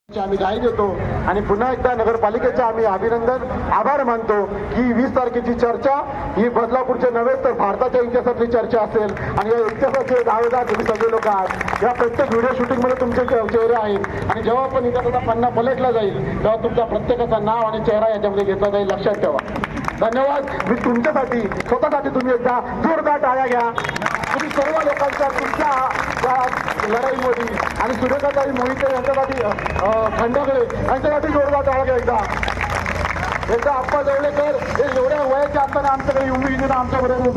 आम्ही जाहीर देतो आणि पुन्हा एकदा नगरपालिकेचा आम्ही अभिनंदन आभार मानतो की 20 तारखेची चर्चा ही बदलापूरच्या नव्हे तर भारताच्या इतिहासातली चर्चा असेल आणि या इतिहासाचे दावेदार तुम्ही सगळे लोक आहात. या प्रत्येक व्हिडिओ शूटिंग मध्ये तुमचे चेहरे आहेत आणि जेव्हा पण इतिहासाचा पन्ना पलटला जाईल तेव्हा तुमच्या प्रत्येकाचा नाव आणि चेहरा याच्यामध्ये घेतला जाईल, लक्षात ठेवा. धन्यवाद. मी तुमच्यासाठी स्वतःसाठी तुम्ही एकदा जोरदार टाळ्या घ्या. तुम्ही सर्व लोकांच्या तुमच्या लढाईमध्ये आणि सुरेखाताई मोहिते यांच्यासाठी खंडागळे यांच्यासाठी जोरदार टाळ्या घ्या. एकदा आप्पा जवळेकर हे एवढ्या वयाच्या असताना आमच्याकडे येऊन आमच्या बरोबर